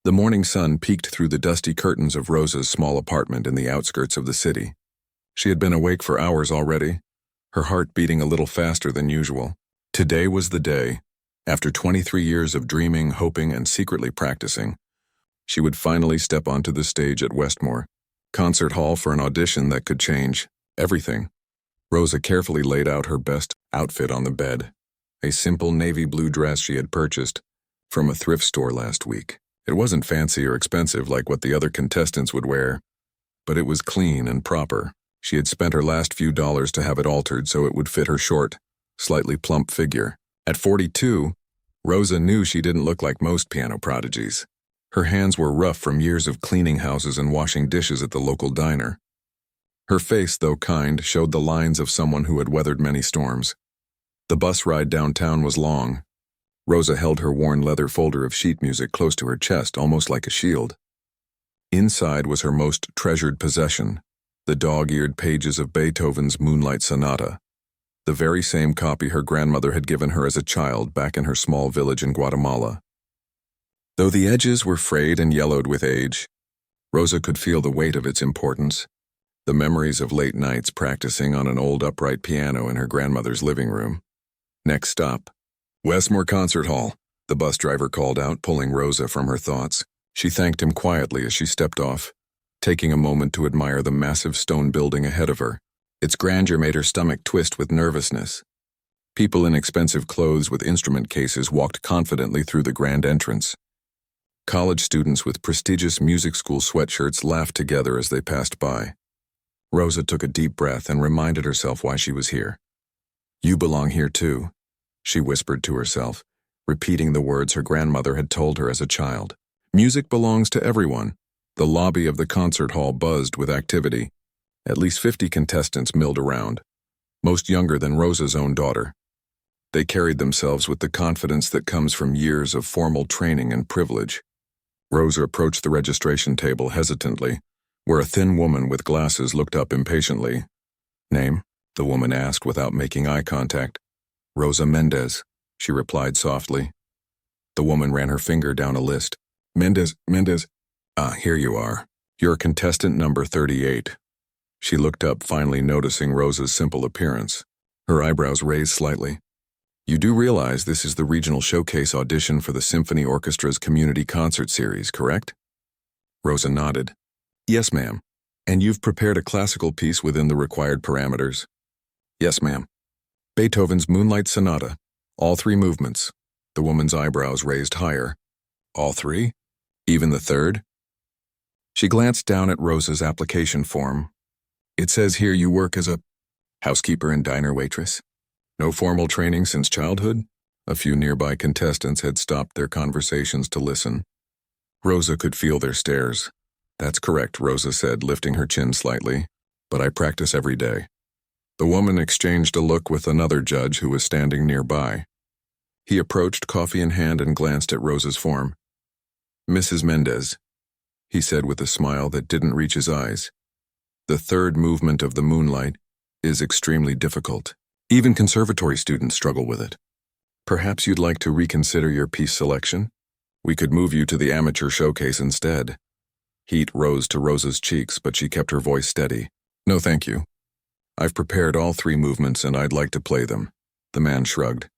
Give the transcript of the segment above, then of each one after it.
The morning sun peeked through the dusty curtains of Rosa's small apartment in the outskirts of the city. She had been awake for hours already, her heart beating a little faster than usual. Today was the day. After 23 years of dreaming, hoping, and secretly practicing, she would finally step onto the stage at Westmore Concert Hall for an audition that could change everything. Rosa carefully laid out her best outfit on the bed, a simple navy blue dress she had purchased from a thrift store last week. It wasn't fancy or expensive like what the other contestants would wear, but it was clean and proper. She had spent her last few dollars to have it altered so it would fit her short, slightly plump figure. At 42, Rosa knew she didn't look like most piano prodigies. Her hands were rough from years of cleaning houses and washing dishes at the local diner. Her face, though kind, showed the lines of someone who had weathered many storms. The bus ride downtown was long. Rosa held her worn leather folder of sheet music close to her chest, almost like a shield. Inside was her most treasured possession, the dog-eared pages of Beethoven's Moonlight Sonata, the very same copy her grandmother had given her as a child back in her small village in Guatemala. Though the edges were frayed and yellowed with age, Rosa could feel the weight of its importance. The memories of late nights practicing on an old upright piano in her grandmother's living room. Next stop, Westmore Concert Hall, the bus driver called out, pulling Rosa from her thoughts. She thanked him quietly as she stepped off, taking a moment to admire the massive stone building ahead of her. Its grandeur made her stomach twist with nervousness. People in expensive clothes with instrument cases walked confidently through the grand entrance. College students with prestigious music school sweatshirts laughed together as they passed by. Rosa took a deep breath and reminded herself why she was here. "You belong here too," she whispered to herself, repeating the words her grandmother had told her as a child. Music belongs to everyone. The lobby of the concert hall buzzed with activity. At least 50 contestants milled around, most younger than Rosa's own daughter. They carried themselves with the confidence that comes from years of formal training and privilege. Rosa approached the registration table hesitantly, where a thin woman with glasses looked up impatiently. "Name?" the woman asked without making eye contact. "Rosa Mendez," she replied softly. The woman ran her finger down a list. Mendez. Here you are. You're contestant number 38. She looked up, finally noticing Rosa's simple appearance. Her eyebrows raised slightly. "You do realize this is the regional showcase audition for the Symphony Orchestra's community concert series, correct?" Rosa nodded. "Yes, ma'am. And you've prepared a classical piece within the required parameters?" "Yes, ma'am." "Beethoven's Moonlight Sonata, all 3 movements." The woman's eyebrows raised higher. "All 3? Even the 3rd? She glanced down at Rosa's application form. "It says here you work as a housekeeper and diner waitress. No formal training since childhood?" A few nearby contestants had stopped their conversations to listen. Rosa could feel their stares. "That's correct," Rosa said, lifting her chin slightly. "But I practice every day." The woman exchanged a look with another judge who was standing nearby. He approached, coffee in hand, and glanced at Rosa's form. "Mrs. Mendez," he said with a smile that didn't reach his eyes, "the 3rd movement of the Moonlight is extremely difficult. Even conservatory students struggle with it. Perhaps you'd like to reconsider your piece selection? We could move you to the amateur showcase instead." Heat rose to Rosa's cheeks, but she kept her voice steady. "No, thank you. I've prepared all 3 movements and I'd like to play them." The man shrugged.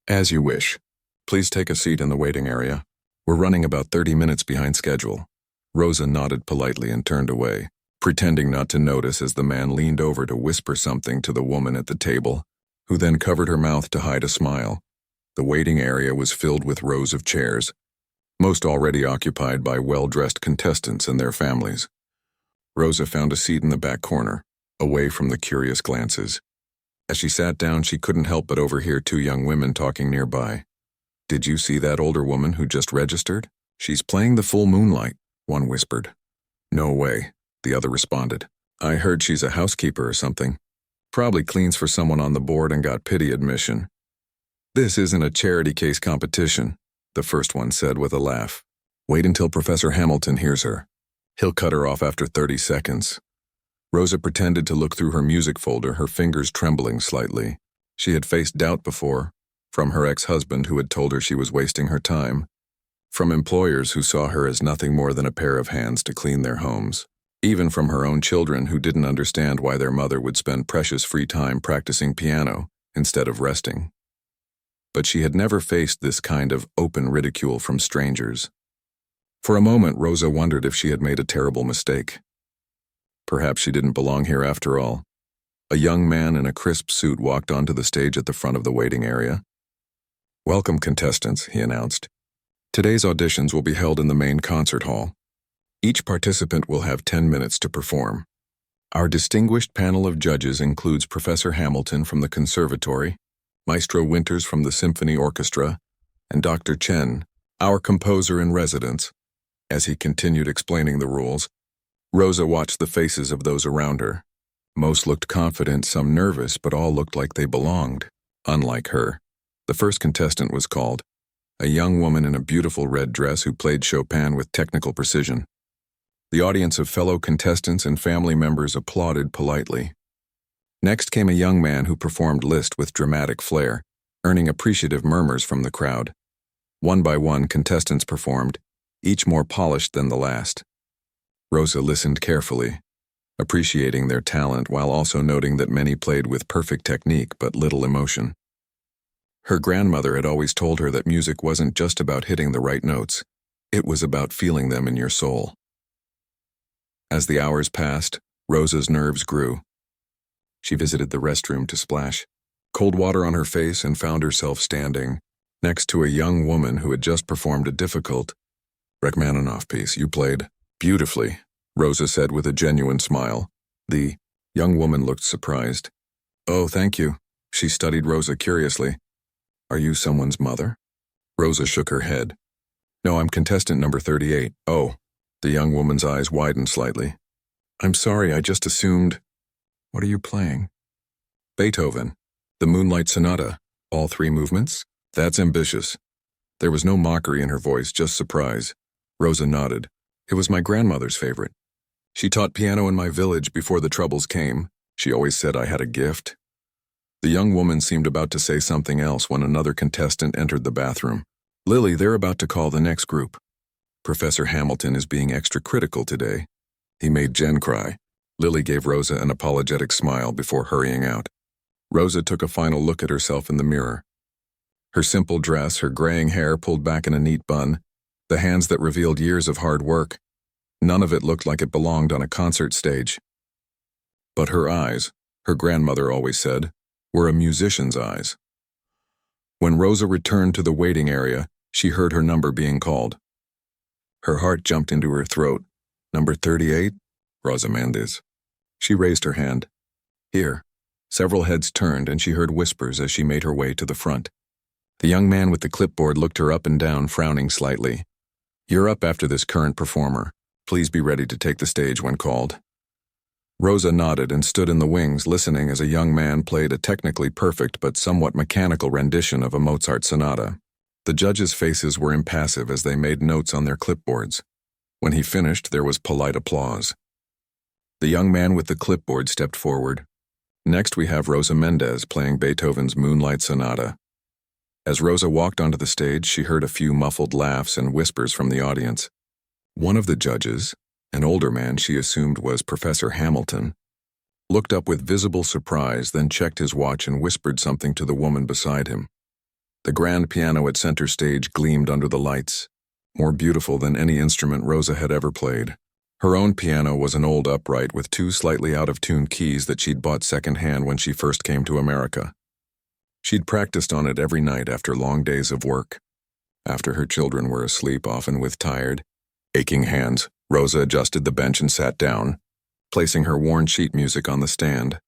"As you wish. Please take a seat in the waiting area. We're running about 30 minutes behind schedule." Rosa nodded politely and turned away, pretending not to notice as the man leaned over to whisper something to the woman at the table, who then covered her mouth to hide a smile. The waiting area was filled with rows of chairs, most already occupied by well-dressed contestants and their families. Rosa found a seat in the back corner, away from the curious glances. As she sat down, she couldn't help but overhear 2 young women talking nearby. "Did you see that older woman who just registered? She's playing the full Moonlight," one whispered. "No way," the other responded. "I heard she's a housekeeper or something. Probably cleans for someone on the board and got pity admission." "This isn't a charity case competition," the first one said with a laugh. "Wait until Professor Hamilton hears her. He'll cut her off after 30 seconds. Rosa pretended to look through her music folder, her fingers trembling slightly. She had faced doubt before, from her ex-husband who had told her she was wasting her time. From employers who saw her as nothing more than a pair of hands to clean their homes. Even from her own children who didn't understand why their mother would spend precious free time practicing piano instead of resting. But she had never faced this kind of open ridicule from strangers. For a moment, Rosa wondered if she had made a terrible mistake. Perhaps she didn't belong here after all. A young man in a crisp suit walked onto the stage at the front of the waiting area. "Welcome, contestants," he announced. "Today's auditions will be held in the main concert hall. Each participant will have 10 minutes to perform. Our distinguished panel of judges includes Professor Hamilton from the Conservatory, Maestro Winters from the Symphony Orchestra, and Dr. Chen, our composer in residence." As he continued explaining the rules, Rosa watched the faces of those around her. Most looked confident, some nervous, but all looked like they belonged, unlike her. The first contestant was called, a young woman in a beautiful red dress who played Chopin with technical precision. The audience of fellow contestants and family members applauded politely. Next came a young man who performed Liszt with dramatic flair, earning appreciative murmurs from the crowd. One by one, contestants performed, each more polished than the last. Rosa listened carefully, appreciating their talent while also noting that many played with perfect technique but little emotion. Her grandmother had always told her that music wasn't just about hitting the right notes, it was about feeling them in your soul. As the hours passed, Rosa's nerves grew. She visited the restroom to splash cold water on her face and found herself standing next to a young woman who had just performed a difficult Rachmaninoff piece. "You played beautifully," Rosa said with a genuine smile. The young woman looked surprised. "Oh, thank you." She studied Rosa curiously. "Are you someone's mother?" Rosa shook her head. "No, I'm contestant number 38. "Oh." The young woman's eyes widened slightly. "I'm sorry, I just assumed." "What are you playing?" "Beethoven. The Moonlight Sonata. All 3 movements? That's ambitious." There was no mockery in her voice, just surprise. Rosa nodded. "It was my grandmother's favorite. She taught piano in my village before the troubles came. She always said I had a gift." The young woman seemed about to say something else when another contestant entered the bathroom. "Lily, they're about to call the next group. Professor Hamilton is being extra critical today." He made Jen cry. Lily gave Rosa an apologetic smile before hurrying out. Rosa took a final look at herself in the mirror. Her simple dress, her graying hair pulled back in a neat bun, the hands that revealed years of hard work. None of it looked like it belonged on a concert stage. But her eyes, her grandmother always said, were a musician's eyes. When Rosa returned to the waiting area, she heard her number being called. Her heart jumped into her throat. "Number 38? Rosa Mendez." She raised her hand. "Here." Several heads turned and she heard whispers as she made her way to the front. The young man with the clipboard looked her up and down, frowning slightly. "You're up after this current performer. Please be ready to take the stage when called." Rosa nodded and stood in the wings listening as a young man played a technically perfect but somewhat mechanical rendition of a Mozart sonata. The judges' faces were impassive as they made notes on their clipboards. When he finished, there was polite applause. The young man with the clipboard stepped forward. "Next we have Rosa Mendez playing Beethoven's Moonlight Sonata." As Rosa walked onto the stage, she heard a few muffled laughs and whispers from the audience. One of the judges, an older man she assumed was Professor Hamilton, looked up with visible surprise, then checked his watch and whispered something to the woman beside him. The grand piano at center stage gleamed under the lights, more beautiful than any instrument Rosa had ever played. Her own piano was an old upright with 2 slightly out-of-tune keys that she'd bought secondhand when she first came to America. She'd practiced on it every night after long days of work. After her children were asleep, often with tired, aching hands, Rosa adjusted the bench and sat down, placing her worn sheet music on the stand.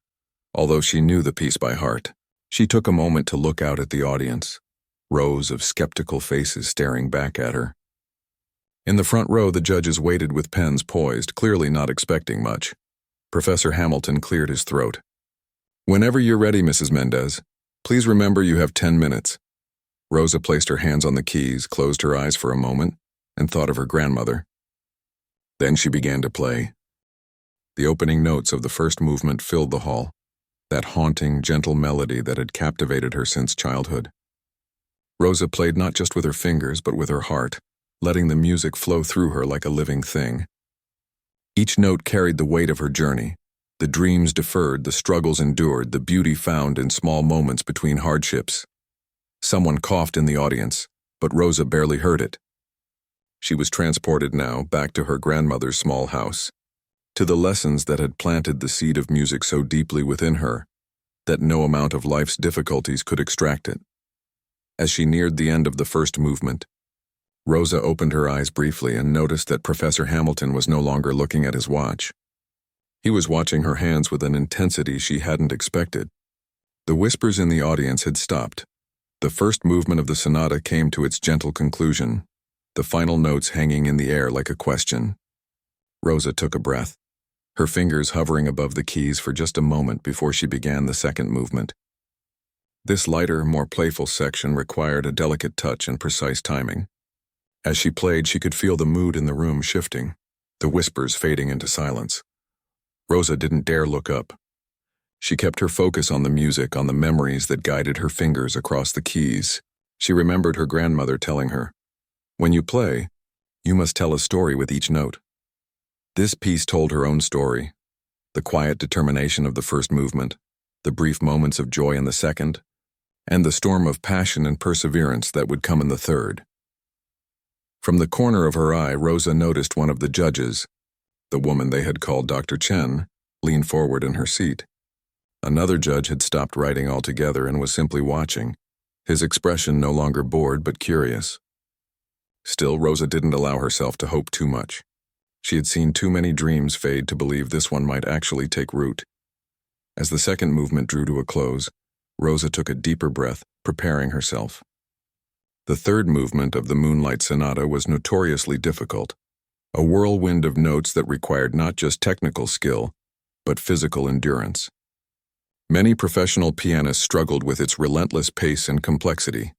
Although she knew the piece by heart, she took a moment to look out at the audience, rows of skeptical faces staring back at her. In the front row, the judges waited with pens poised, clearly not expecting much. Professor Hamilton cleared his throat. "Whenever you're ready, Mrs. Mendez, please remember you have 10 minutes. Rosa placed her hands on the keys, closed her eyes for a moment, and thought of her grandmother. Then she began to play. The opening notes of the first movement filled the hall, that haunting, gentle melody that had captivated her since childhood. Rosa played not just with her fingers, but with her heart, letting the music flow through her like a living thing. Each note carried the weight of her journey, the dreams deferred, the struggles endured, the beauty found in small moments between hardships. Someone coughed in the audience, but Rosa barely heard it. She was transported now back to her grandmother's small house, to the lessons that had planted the seed of music so deeply within her that no amount of life's difficulties could extract it. As she neared the end of the first movement, Rosa opened her eyes briefly and noticed that Professor Hamilton was no longer looking at his watch. He was watching her hands with an intensity she hadn't expected. The whispers in the audience had stopped. The first movement of the sonata came to its gentle conclusion, the final notes hanging in the air like a question. Rosa took a breath, her fingers hovering above the keys for just a moment before she began the second movement. This lighter, more playful section required a delicate touch and precise timing. As she played, she could feel the mood in the room shifting, the whispers fading into silence. Rosa didn't dare look up. She kept her focus on the music, on the memories that guided her fingers across the keys. She remembered her grandmother telling her, "When you play, you must tell a story with each note." This piece told her own story, the quiet determination of the first movement, the brief moments of joy in the second, and the storm of passion and perseverance that would come in the third. From the corner of her eye, Rosa noticed one of the judges, the woman they had called Dr. Chen, lean forward in her seat. Another judge had stopped writing altogether and was simply watching, his expression no longer bored but curious. Still, Rosa didn't allow herself to hope too much. She had seen too many dreams fade to believe this one might actually take root. As the second movement drew to a close, Rosa took a deeper breath, preparing herself. The third movement of the Moonlight Sonata was notoriously difficult, a whirlwind of notes that required not just technical skill, but physical endurance. Many professional pianists struggled with its relentless pace and complexity.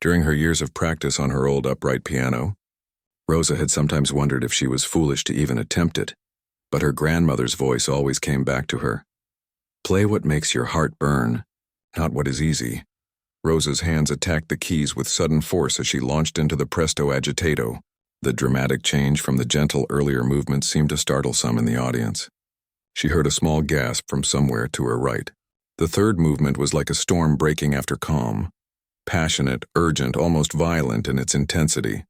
During her years of practice on her old upright piano, Rosa had sometimes wondered if she was foolish to even attempt it, but her grandmother's voice always came back to her. "Play what makes your heart burn, not what is easy." Rosa's hands attacked the keys with sudden force as she launched into the presto agitato. The dramatic change from the gentle earlier movements seemed to startle some in the audience. She heard a small gasp from somewhere to her right. The third movement was like a storm breaking after calm, passionate, urgent, almost violent in its intensity.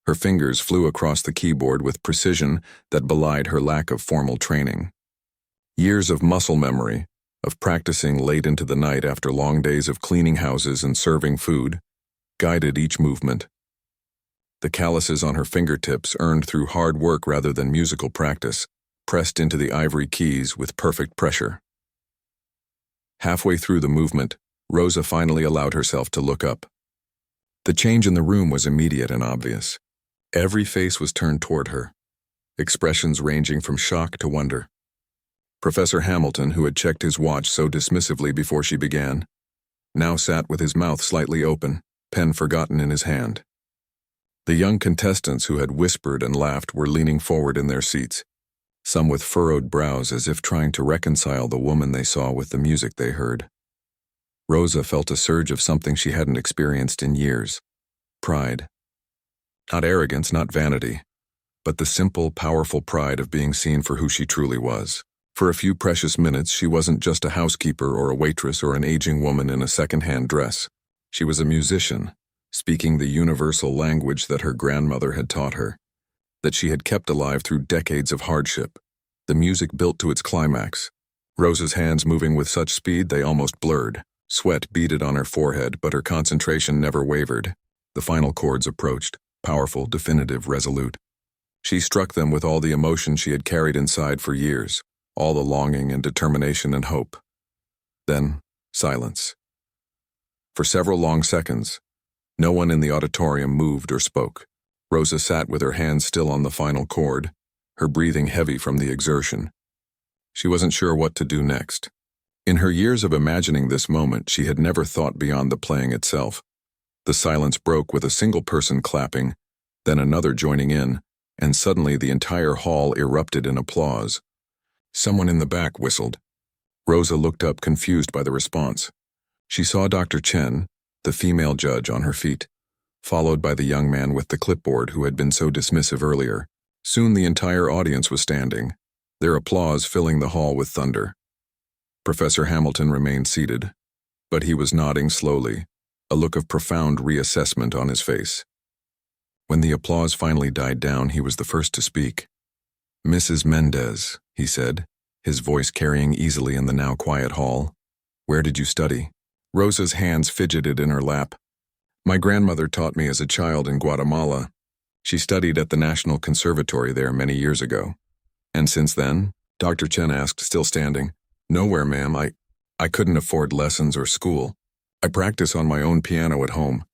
Her fingers flew across the keyboard with precision that belied her lack of formal training. Years of muscle memory, of practicing late into the night after long days of cleaning houses and serving food, guided each movement. The calluses on her fingertips, earned through hard work rather than musical practice, pressed into the ivory keys with perfect pressure. Halfway through the movement, Rosa finally allowed herself to look up. The change in the room was immediate and obvious. Every face was turned toward her, expressions ranging from shock to wonder. Professor Hamilton, who had checked his watch so dismissively before she began, now sat with his mouth slightly open, pen forgotten in his hand. The young contestants who had whispered and laughed were leaning forward in their seats, some with furrowed brows as if trying to reconcile the woman they saw with the music they heard. Rosa felt a surge of something she hadn't experienced in years: pride. Not arrogance, not vanity, but the simple, powerful pride of being seen for who she truly was. For a few precious minutes, she wasn't just a housekeeper or a waitress or an aging woman in a second-hand dress. She was a musician, speaking the universal language that her grandmother had taught her, that she had kept alive through decades of hardship. The music built to its climax, Rosa's hands moving with such speed they almost blurred. Sweat beaded on her forehead, but her concentration never wavered. The final chords approached, powerful, definitive, resolute. She struck them with all the emotion she had carried inside for years, all the longing and determination and hope. Then, silence. For several long seconds, no one in the auditorium moved or spoke. Rosa sat with her hands still on the final chord, her breathing heavy from the exertion. She wasn't sure what to do next. In her years of imagining this moment, she had never thought beyond the playing itself. The silence broke with a single person clapping, then another joining in, and suddenly the entire hall erupted in applause. Someone in the back whistled. Rosa looked up, confused by the response. She saw Dr. Chen, the female judge, on her feet. followed by the young man with the clipboard who had been so dismissive earlier. Soon the entire audience was standing, their applause filling the hall with thunder. Professor Hamilton remained seated, but he was nodding slowly, a look of profound reassessment on his face. When the applause finally died down, he was the first to speak. "Mrs. Mendez," he said, his voice carrying easily in the now quiet hall. "Where did you study?" Rosa's hands fidgeted in her lap. "My grandmother taught me as a child in Guatemala. She studied at the National Conservatory there many years ago." "And since then?" Dr. Chen asked, still standing. "Nowhere, ma'am. I couldn't afford lessons or school. I practice on my own piano at home."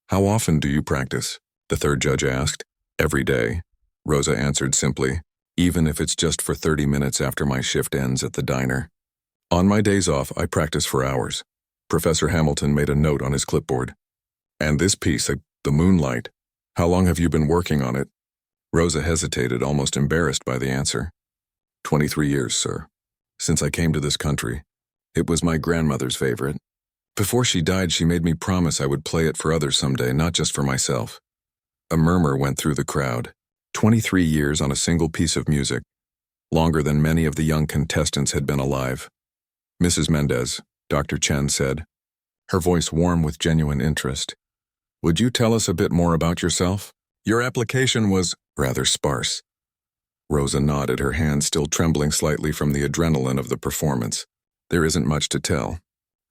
"How often do you practice?" the third judge asked. "Every day," Rosa answered simply, "even if it's just for 30 minutes after my shift ends at the diner. On my days off, I practice for hours." Professor Hamilton made a note on his clipboard. "And this piece, The Moonlight, how long have you been working on it?" Rosa hesitated, almost embarrassed by the answer. 23 years, sir. Since I came to this country. It was my grandmother's favorite. Before she died, she made me promise I would play it for others someday, not just for myself." A murmur went through the crowd. 23 years on a single piece of music, longer than many of the young contestants had been alive. "Mrs. Mendez," Dr. Chen said, her voice warm with genuine interest, "would you tell us a bit more about yourself? Your application was rather sparse." Rosa nodded, her hands still trembling slightly from the adrenaline of the performance. "There isn't much to tell.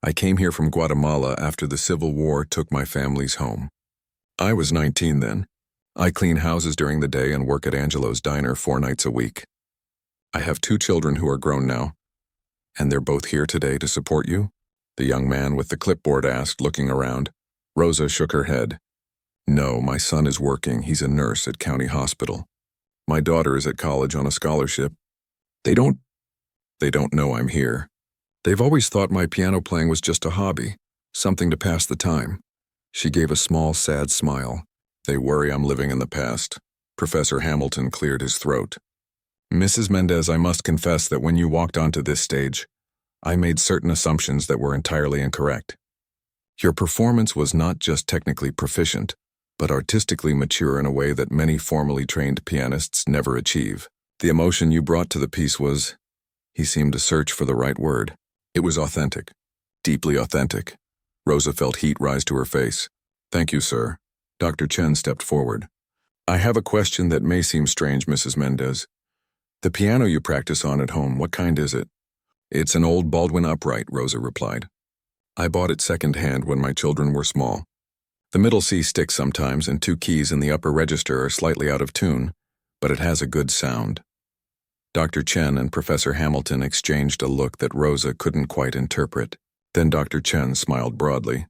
I came here from Guatemala after the Civil War took my family's home. I was 19 then. I clean houses during the day and work at Angelo's Diner 4 nights a week. I have 2 children who are grown now. And they're both here today to support you?" the young man with the clipboard asked, looking around. Rosa shook her head. "No, my son is working. He's a nurse at County Hospital. My daughter is at college on a scholarship. They don't know I'm here. They've always thought my piano playing was just a hobby, something to pass the time." She gave a small, sad smile. "They worry I'm living in the past." Professor Hamilton cleared his throat. "Mrs. Mendez, I must confess that when you walked onto this stage, I made certain assumptions that were entirely incorrect. Your performance was not just technically proficient, but artistically mature in a way that many formally trained pianists never achieve. The emotion you brought to the piece was," he seemed to search for the right word, "it was authentic, deeply authentic." Rosa felt heat rise to her face. "Thank you, sir." Dr. Chen stepped forward. "I have a question that may seem strange, Mrs. Mendez. The piano you practice on at home, what kind is it?" "It's an old Baldwin upright," Rosa replied. "I bought it second-hand when my children were small. The middle C sticks sometimes, and 2 keys in the upper register are slightly out of tune, but it has a good sound." Dr. Chen and Professor Hamilton exchanged a look that Rosa couldn't quite interpret. Then Dr. Chen smiled broadly.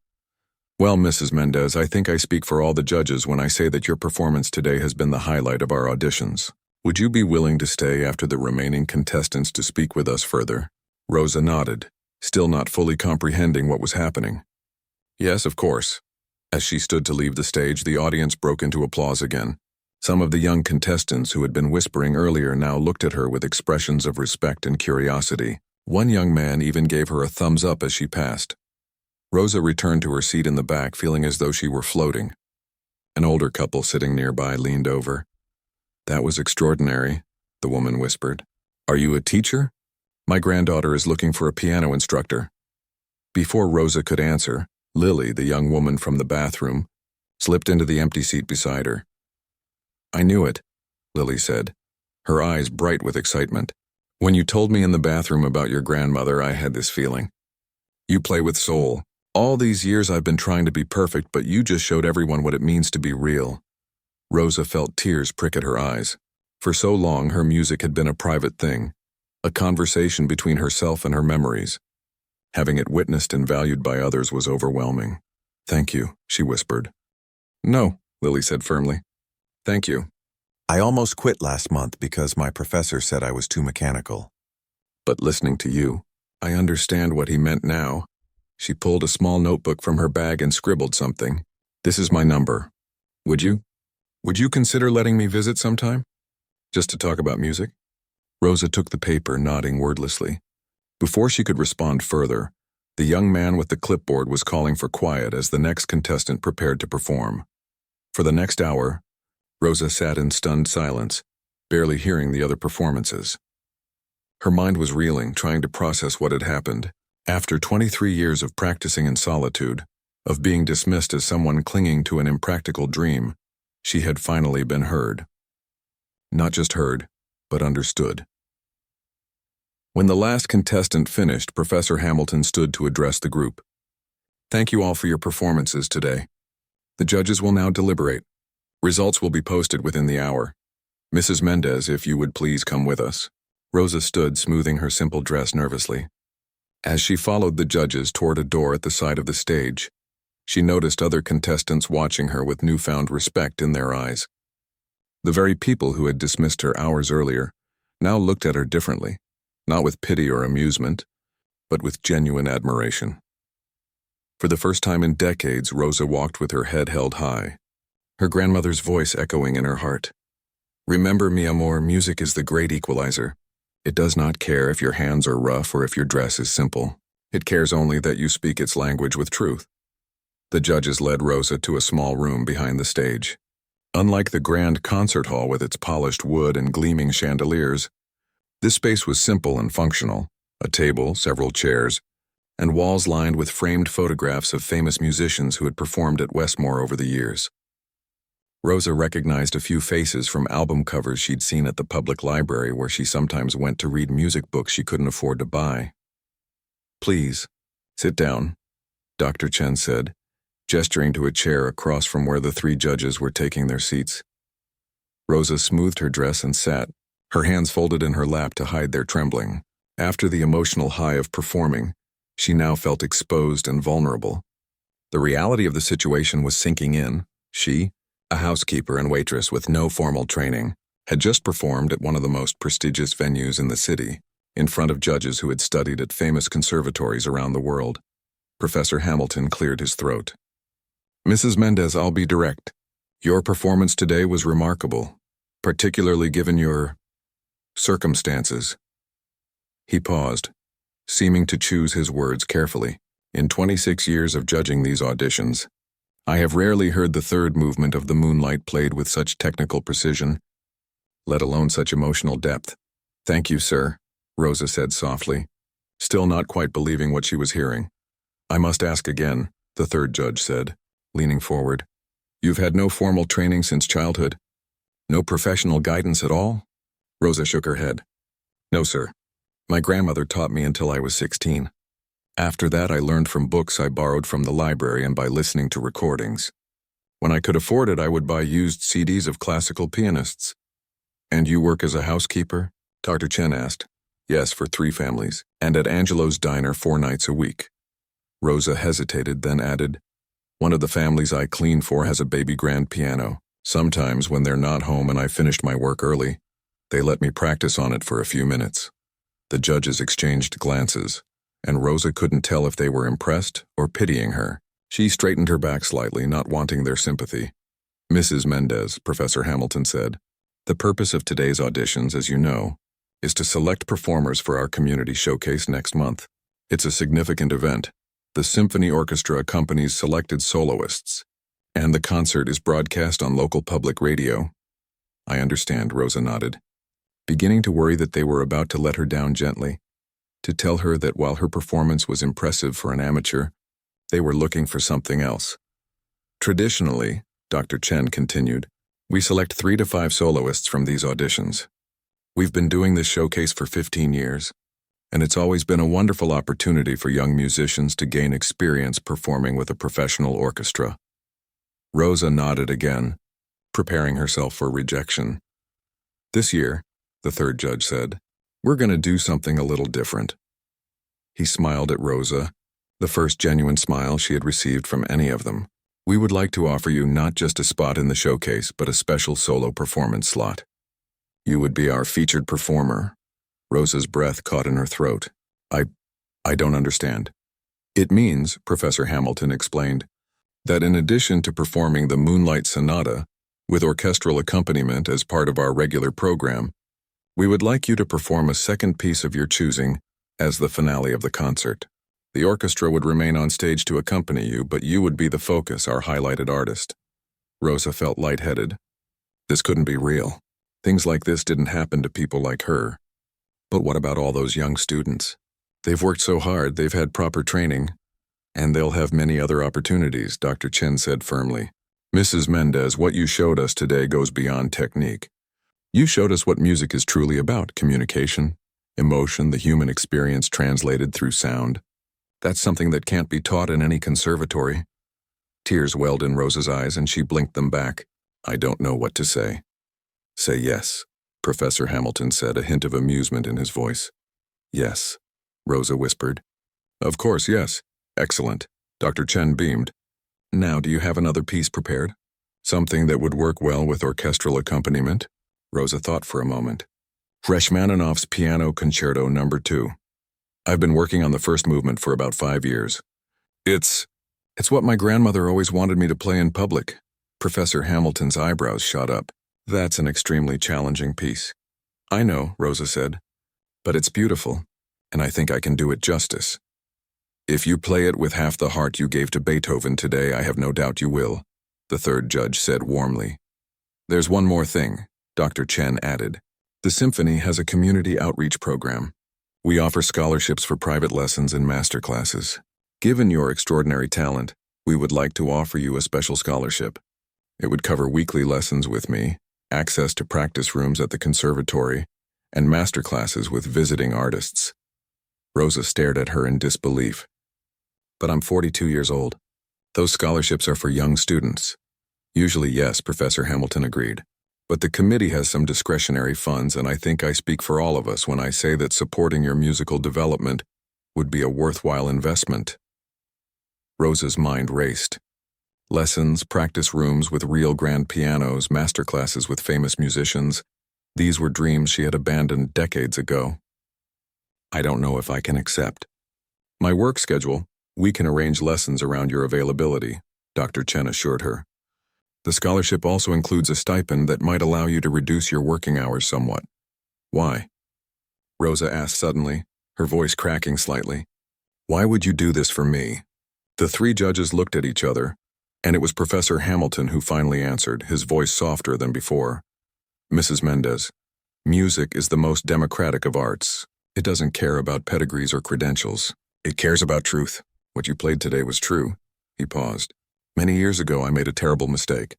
"Well, Mrs. Mendez, I think I speak for all the judges when I say that your performance today has been the highlight of our auditions. Would you be willing to stay after the remaining contestants to speak with us further?" Rosa nodded, still not fully comprehending what was happening. "Yes, of course." As she stood to leave the stage, the audience broke into applause again. Some of the young contestants who had been whispering earlier now looked at her with expressions of respect and curiosity. One young man even gave her a thumbs up as she passed. Rosa returned to her seat in the back, feeling as though she were floating. An older couple sitting nearby leaned over. "That was extraordinary," the woman whispered. "Are you a teacher?" "My granddaughter is looking for a piano instructor." Before Rosa could answer, Lily, the young woman from the bathroom, slipped into the empty seat beside her. "I knew it," Lily said, her eyes bright with excitement. "When you told me in the bathroom about your grandmother, I had this feeling. You play with soul. All these years I've been trying to be perfect, but you just showed everyone what it means to be real." Rosa felt tears prick at her eyes. For so long, her music had been a private thing, a conversation between herself and her memories. Having it witnessed and valued by others was overwhelming. "Thank you," she whispered. "No," Lily said firmly. "Thank you. I almost quit last month because my professor said I was too mechanical. But listening to you, I understand what he meant now." She pulled a small notebook from her bag and scribbled something. "This is my number. Would you consider letting me visit sometime? Just to talk about music?" Rosa took the paper, nodding wordlessly. Before she could respond further, the young man with the clipboard was calling for quiet as the next contestant prepared to perform. For the next hour, Rosa sat in stunned silence, barely hearing the other performances. Her mind was reeling, trying to process what had happened. After 23 years of practicing in solitude, of being dismissed as someone clinging to an impractical dream, she had finally been heard. Not just heard, but understood. When the last contestant finished, Professor Hamilton stood to address the group. "Thank you all for your performances today. The judges will now deliberate. Results will be posted within the hour. Mrs. Mendez, if you would please come with us." Rosa stood, smoothing her simple dress nervously. As she followed the judges toward a door at the side of the stage, she noticed other contestants watching her with newfound respect in their eyes. The very people who had dismissed her hours earlier now looked at her differently, not with pity or amusement, but with genuine admiration. For the first time in decades, Rosa walked with her head held high, her grandmother's voice echoing in her heart. "Remember, mi amor, music is the great equalizer. It does not care if your hands are rough or if your dress is simple. It cares only that you speak its language with truth." The judges led Rosa to a small room behind the stage. Unlike the grand concert hall with its polished wood and gleaming chandeliers, this space was simple and functional: a table, several chairs, and walls lined with framed photographs of famous musicians who had performed at Westmore over the years. Rosa recognized a few faces from album covers she'd seen at the public library where she sometimes went to read music books she couldn't afford to buy. "Please, sit down," Dr. Chen said, gesturing to a chair across from where the three judges were taking their seats. Rosa smoothed her dress and sat, her hands folded in her lap to hide their trembling. After the emotional high of performing, she now felt exposed and vulnerable. The reality of the situation was sinking in. She, a housekeeper and waitress with no formal training, had just performed at one of the most prestigious venues in the city, in front of judges who had studied at famous conservatories around the world. Professor Hamilton cleared his throat. "Mrs. Mendez, I'll be direct. Your performance today was remarkable, particularly given your circumstances." He paused, seeming to choose his words carefully. "In 26 years of judging these auditions, I have rarely heard the third movement of the Moonlight played with such technical precision, let alone such emotional depth." "Thank you, sir," Rosa said softly, still not quite believing what she was hearing. "I must ask again," the third judge said, leaning forward. "You've had no formal training since childhood? No professional guidance at all?" Rosa shook her head. "No, sir. My grandmother taught me until I was 16. After that, I learned from books I borrowed from the library and by listening to recordings. When I could afford it, I would buy used CDs of classical pianists." "And you work as a housekeeper?" Dr. Chen asked. "Yes, for 3 families, and at Angelo's Diner 4 nights a week." Rosa hesitated, then added, "One of the families I clean for has a baby grand piano. Sometimes, when they're not home and I finished my work early, they let me practice on it for a few minutes." The judges exchanged glances, and Rosa couldn't tell if they were impressed or pitying her. She straightened her back slightly, not wanting their sympathy. "Mrs. Mendez," Professor Hamilton said, "the purpose of today's auditions, as you know, is to select performers for our community showcase next month. It's a significant event. The symphony orchestra accompanies selected soloists, and the concert is broadcast on local public radio." "I understand," Rosa nodded, beginning to worry that they were about to let her down gently, to tell her that while her performance was impressive for an amateur, they were looking for something else. "Traditionally," Dr. Chen continued, "we select 3 to 5 soloists from these auditions. We've been doing this showcase for 15 years, and it's always been a wonderful opportunity for young musicians to gain experience performing with a professional orchestra." Rosa nodded again, preparing herself for rejection. "This year," the third judge said, "we're going to do something a little different." He smiled at Rosa, the first genuine smile she had received from any of them. "We would like to offer you not just a spot in the showcase, but a special solo performance slot. You would be our featured performer." Rosa's breath caught in her throat. I don't understand." "It means," Professor Hamilton explained, "that in addition to performing the Moonlight Sonata with orchestral accompaniment as part of our regular program, we would like you to perform a second piece of your choosing as the finale of the concert. The orchestra would remain on stage to accompany you, but you would be the focus, our highlighted artist." Rosa felt lightheaded. This couldn't be real. Things like this didn't happen to people like her. But what about all those young students? They've worked so hard, they've had proper training, and they'll have many other opportunities, Dr. Chen said firmly. Mrs. Mendez, what you showed us today goes beyond technique. You showed us what music is truly about: communication, emotion, the human experience translated through sound. That's something that can't be taught in any conservatory. Tears welled in Rosa's eyes and she blinked them back. I don't know what to say. Say yes, Professor Hamilton said, a hint of amusement in his voice. Yes, Rosa whispered. Of course, yes. Excellent. Dr. Chen beamed. Now, do you have another piece prepared? Something that would work well with orchestral accompaniment? Rosa thought for a moment. Rachmaninoff's Piano Concerto No. 2. I've been working on the first movement for about 5 years. It's what my grandmother always wanted me to play in public. Professor Hamilton's eyebrows shot up. That's an extremely challenging piece. I know, Rosa said, but it's beautiful, and I think I can do it justice. If you play it with half the heart you gave to Beethoven today, I have no doubt you will, the third judge said warmly. There's one more thing, Dr. Chen added. The symphony has a community outreach program. We offer scholarships for private lessons and master classes. Given your extraordinary talent, we would like to offer you a special scholarship. It would cover weekly lessons with me, access to practice rooms at the conservatory, and master classes with visiting artists. Rosa stared at her in disbelief. But I'm 42 years old. Those scholarships are for young students. Usually, yes, Professor Hamilton agreed. But the committee has some discretionary funds, and I think I speak for all of us when I say that supporting your musical development would be a worthwhile investment. Rosa's mind raced. Lessons, practice rooms with real grand pianos, master classes with famous musicians. These were dreams she had abandoned decades ago. I don't know if I can accept. My work schedule, we can arrange lessons around your availability, Dr. Chen assured her. The scholarship also includes a stipend that might allow you to reduce your working hours somewhat. Why? Rosa asked suddenly, her voice cracking slightly. Why would you do this for me? The three judges looked at each other, and it was Professor Hamilton who finally answered, his voice softer than before. Mrs. Mendez, music is the most democratic of arts. It doesn't care about pedigrees or credentials. It cares about truth. What you played today was true. He paused. Many years ago, I made a terrible mistake.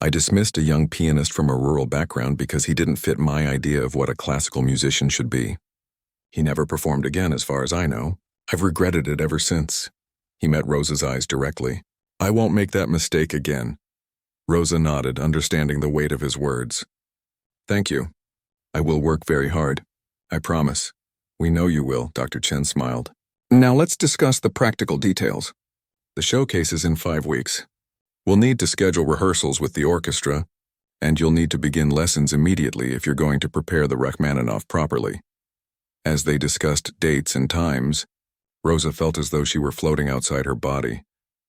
I dismissed a young pianist from a rural background because he didn't fit my idea of what a classical musician should be. He never performed again, as far as I know. I've regretted it ever since. He met Rosa's eyes directly. I won't make that mistake again. Rosa nodded, understanding the weight of his words. Thank you. I will work very hard. I promise. We know you will, Dr. Chen smiled. Now let's discuss the practical details. The showcase is in 5 weeks. We'll need to schedule rehearsals with the orchestra, and you'll need to begin lessons immediately if you're going to prepare the Rachmaninoff properly. As they discussed dates and times, Rosa felt as though she were floating outside her body,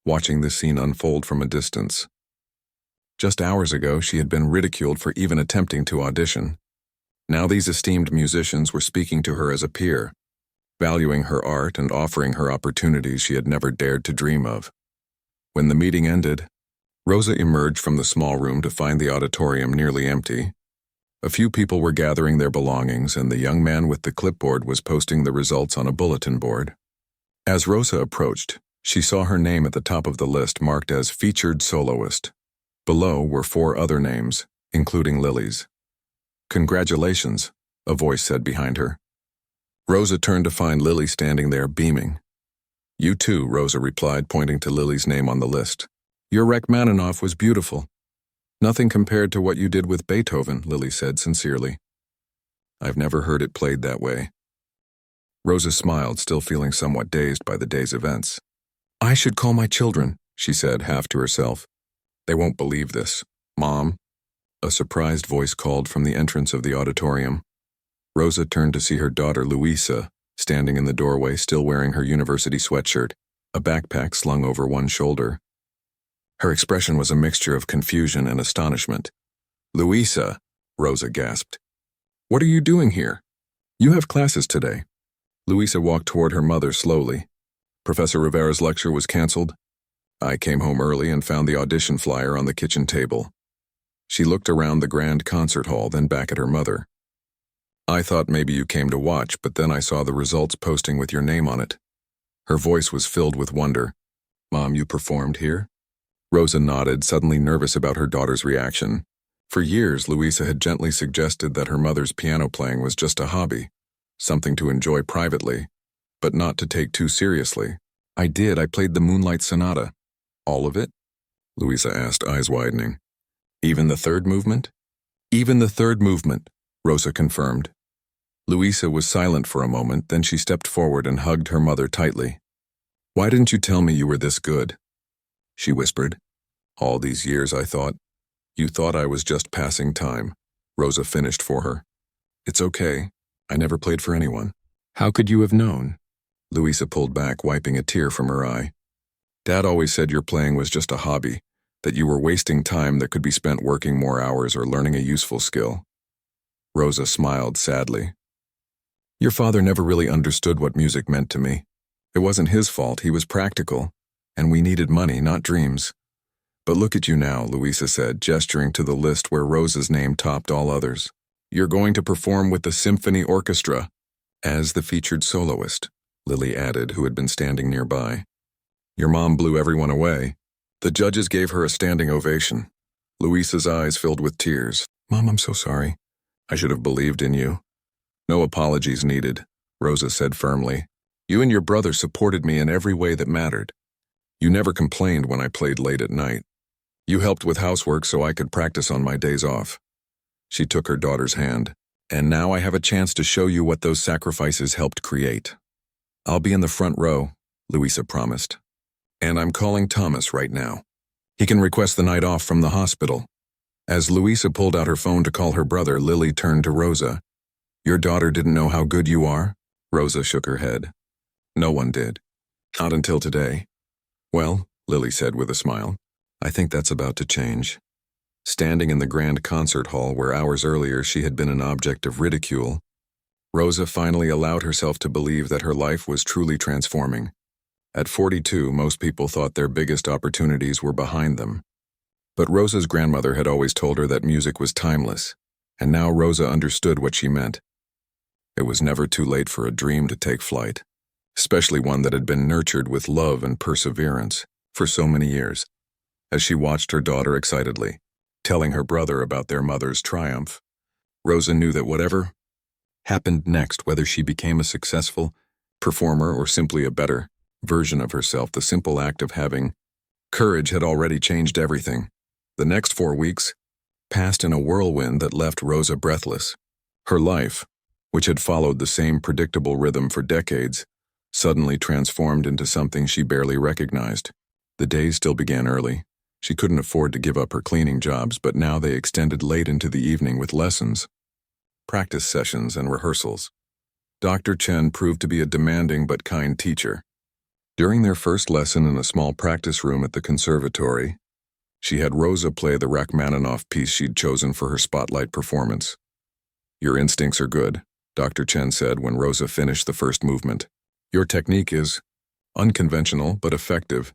watching the scene unfold from a distance. Just hours ago, she had been ridiculed for even attempting to audition. Now these esteemed musicians were speaking to her as a peer, valuing her art and offering her opportunities she had never dared to dream of. When the meeting ended, Rosa emerged from the small room to find the auditorium nearly empty. A few people were gathering their belongings, and the young man with the clipboard was posting the results on a bulletin board. As Rosa approached, she saw her name at the top of the list marked as Featured Soloist. Below were 4 other names, including Lily's. Congratulations, a voice said behind her. Rosa turned to find Lily standing there beaming. You too, Rosa replied, pointing to Lily's name on the list. Your Rachmaninoff was beautiful. Nothing compared to what you did with Beethoven, Lily said sincerely. I've never heard it played that way. Rosa smiled, still feeling somewhat dazed by the day's events. I should call my children, she said, half to herself. They won't believe this. Mom? A surprised voice called from the entrance of the auditorium. Rosa turned to see her daughter Luisa, standing in the doorway, still wearing her university sweatshirt, a backpack slung over one shoulder. Her expression was a mixture of confusion and astonishment. Luisa, Rosa gasped. What are you doing here? You have classes today. Luisa walked toward her mother slowly. Professor Rivera's lecture was canceled. I came home early and found the audition flyer on the kitchen table. She looked around the grand concert hall, then back at her mother. I thought maybe you came to watch, but then I saw the results posting with your name on it. Her voice was filled with wonder. Mom, you performed here? Rosa nodded, suddenly nervous about her daughter's reaction. For years, Louisa had gently suggested that her mother's piano playing was just a hobby, something to enjoy privately, but not to take too seriously. I did. I played the Moonlight Sonata. All of it? Louisa asked, eyes widening. Even the third movement? Even the third movement, Rosa confirmed. Louisa was silent for a moment, then she stepped forward and hugged her mother tightly. Why didn't you tell me you were this good? She whispered. All these years, I thought. You thought I was just passing time. Rosa finished for her. It's okay. I never played for anyone. How could you have known? Louisa pulled back, wiping a tear from her eye. Dad always said your playing was just a hobby, that you were wasting time that could be spent working more hours or learning a useful skill. Rosa smiled sadly. Your father never really understood what music meant to me. It wasn't his fault, he was practical, and we needed money, not dreams. But look at you now, Louisa said, gesturing to the list where Rosa's name topped all others. You're going to perform with the symphony orchestra. As the featured soloist, Lily added, who had been standing nearby. Your mom blew everyone away. The judges gave her a standing ovation. Louisa's eyes filled with tears. Mom, I'm so sorry. I should have believed in you. No apologies needed, Rosa said firmly. You and your brother supported me in every way that mattered. You never complained when I played late at night. You helped with housework so I could practice on my days off. She took her daughter's hand. And now I have a chance to show you what those sacrifices helped create. I'll be in the front row, Louisa promised. And I'm calling Thomas right now. He can request the night off from the hospital. As Louisa pulled out her phone to call her brother, Lily turned to Rosa. Your daughter didn't know how good you are? Rosa shook her head. No one did. Not until today. Well, Lily said with a smile, I think that's about to change. Standing in the grand concert hall where hours earlier she had been an object of ridicule, Rosa finally allowed herself to believe that her life was truly transforming. At 42, most people thought their biggest opportunities were behind them. But Rosa's grandmother had always told her that music was timeless, and now Rosa understood what she meant. It was never too late for a dream to take flight, especially one that had been nurtured with love and perseverance for so many years. As she watched her daughter excitedly, telling her brother about their mother's triumph, Rosa knew that whatever happened next, whether she became a successful performer or simply a better version of herself, the simple act of having courage had already changed everything. The next 4 weeks passed in a whirlwind that left Rosa breathless. Her life, which had followed the same predictable rhythm for decades, suddenly transformed into something she barely recognized. The days still began early. She couldn't afford to give up her cleaning jobs, but now they extended late into the evening with lessons, practice sessions, and rehearsals. Dr. Chen proved to be a demanding but kind teacher. During their first lesson in a small practice room at the conservatory, she had Rosa play the Rachmaninoff piece she'd chosen for her spotlight performance. Your instincts are good, Dr. Chen said when Rosa finished the first movement. Your technique is unconventional but effective.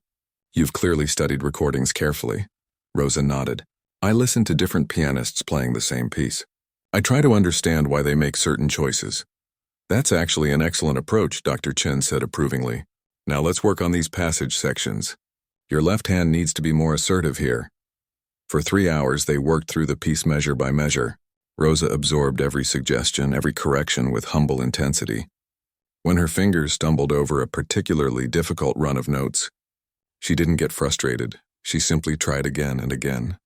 You've clearly studied recordings carefully. Rosa nodded. I listen to different pianists playing the same piece. I try to understand why they make certain choices. That's actually an excellent approach, Dr. Chen said approvingly. Now let's work on these passage sections. Your left hand needs to be more assertive here. For 3 hours, they worked through the piece measure by measure. Rosa absorbed every suggestion, every correction with humble intensity. When her fingers stumbled over a particularly difficult run of notes, she didn't get frustrated. She simply tried again and again,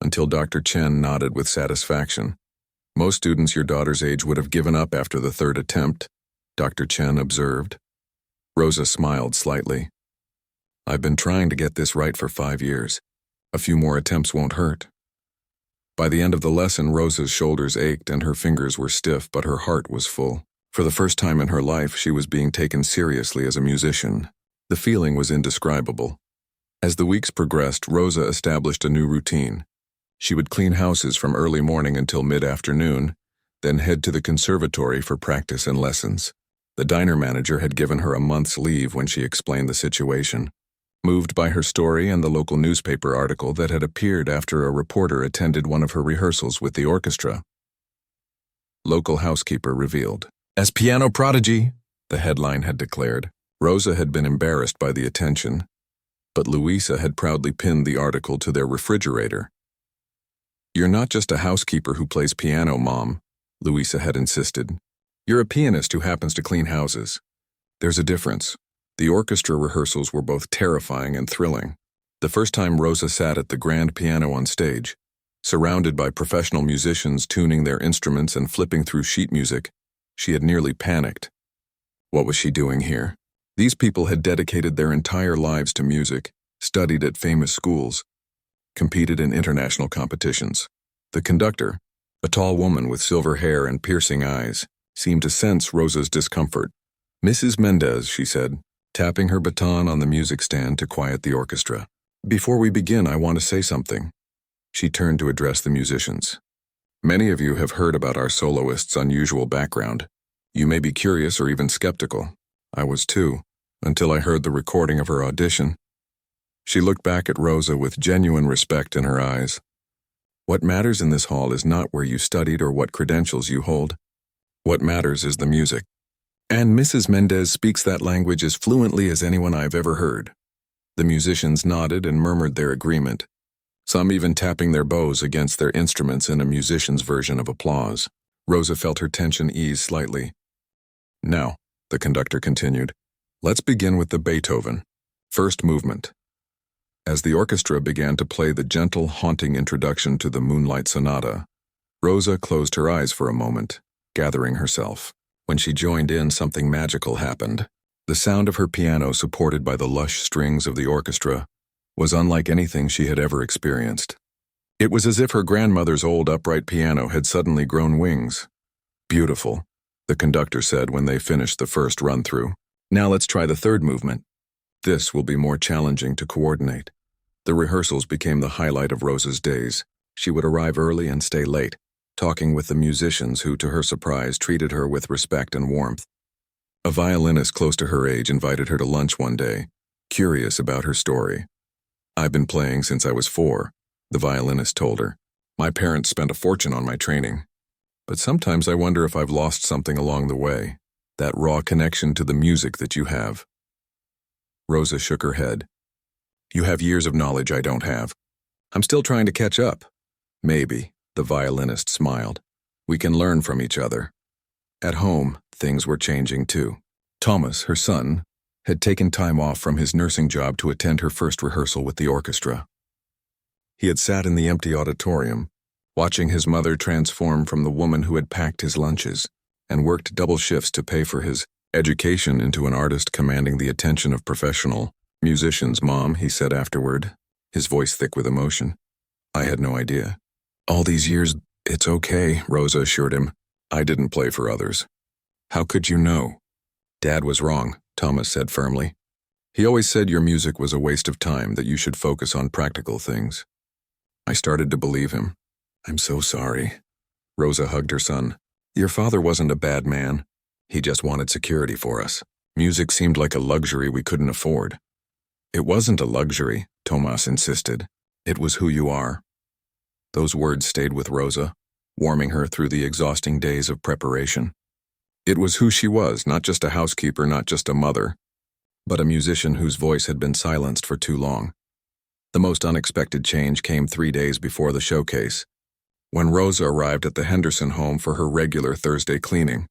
until Dr. Chen nodded with satisfaction. Most students your daughter's age would have given up after the third attempt, Dr. Chen observed. Rosa smiled slightly. I've been trying to get this right for 5 years. A few more attempts won't hurt. By the end of the lesson, Rosa's shoulders ached and her fingers were stiff, but her heart was full. For the first time in her life, she was being taken seriously as a musician. The feeling was indescribable. As the weeks progressed, Rosa established a new routine. She would clean houses from early morning until mid-afternoon, then head to the conservatory for practice and lessons. The diner manager had given her a month's leave when she explained the situation. moved by her story and the local newspaper article that had appeared after a reporter attended one of her rehearsals with the orchestra. Local housekeeper revealed. As piano prodigy, the headline had declared. Rosa had been embarrassed by the attention, but Louisa had proudly pinned the article to their refrigerator. You're not just a housekeeper who plays piano, Mom, Louisa had insisted. You're a pianist who happens to clean houses. There's a difference. The orchestra rehearsals were both terrifying and thrilling. The first time Rosa sat at the grand piano on stage, surrounded by professional musicians tuning their instruments and flipping through sheet music, she had nearly panicked. What was she doing here? These people had dedicated their entire lives to music, studied at famous schools, competed in international competitions. The conductor, a tall woman with silver hair and piercing eyes, seemed to sense Rosa's discomfort. Mrs. Mendez, she said, tapping her baton on the music stand to quiet the orchestra. Before we begin, I want to say something. She turned to address the musicians. Many of you have heard about our soloist's unusual background. You may be curious or even skeptical. I was too, until I heard the recording of her audition. She looked back at Rosa with genuine respect in her eyes. What matters in this hall is not where you studied or what credentials you hold. What matters is the music. And Mrs. Mendez speaks that language as fluently as anyone I've ever heard. The musicians nodded and murmured their agreement, some even tapping their bows against their instruments in a musician's version of applause. Rosa felt her tension ease slightly. Now, the conductor continued, let's begin with the Beethoven, first movement. As the orchestra began to play the gentle, haunting introduction to the Moonlight Sonata, Rosa closed her eyes for a moment, gathering herself. When she joined in, something magical happened. The sound of her piano, supported by the lush strings of the orchestra, was unlike anything she had ever experienced. It was as if her grandmother's old upright piano had suddenly grown wings. Beautiful, the conductor said when they finished the first run-through. Now let's try the third movement. This will be more challenging to coordinate. The rehearsals became the highlight of Rosa's days. She would arrive early and stay late, talking with the musicians who, to her surprise, treated her with respect and warmth. A violinist close to her age invited her to lunch one day, curious about her story. I've been playing since I was 4, the violinist told her. My parents spent a fortune on my training. But sometimes I wonder if I've lost something along the way, that raw connection to the music that you have. Rosa shook her head. You have years of knowledge I don't have. I'm still trying to catch up. Maybe. The violinist smiled. We can learn from each other. At home, things were changing too. Thomas, her son, had taken time off from his nursing job to attend her first rehearsal with the orchestra. He had sat in the empty auditorium, watching his mother transform from the woman who had packed his lunches and worked double shifts to pay for his education into an artist commanding the attention of professional musicians. Mom, he said afterward, his voice thick with emotion. I had no idea. All these years, it's okay, Rosa assured him. I didn't play for others. How could you know? Dad was wrong, Thomas said firmly. He always said your music was a waste of time, that you should focus on practical things. I started to believe him. I'm so sorry. Rosa hugged her son. Your father wasn't a bad man. He just wanted security for us. Music seemed like a luxury we couldn't afford. It wasn't a luxury, Thomas insisted. It was who you are. Those words stayed with Rosa, warming her through the exhausting days of preparation. It was who she was, not just a housekeeper, not just a mother, but a musician whose voice had been silenced for too long. The most unexpected change came 3 days before the showcase, when Rosa arrived at the Henderson home for her regular Thursday cleaning.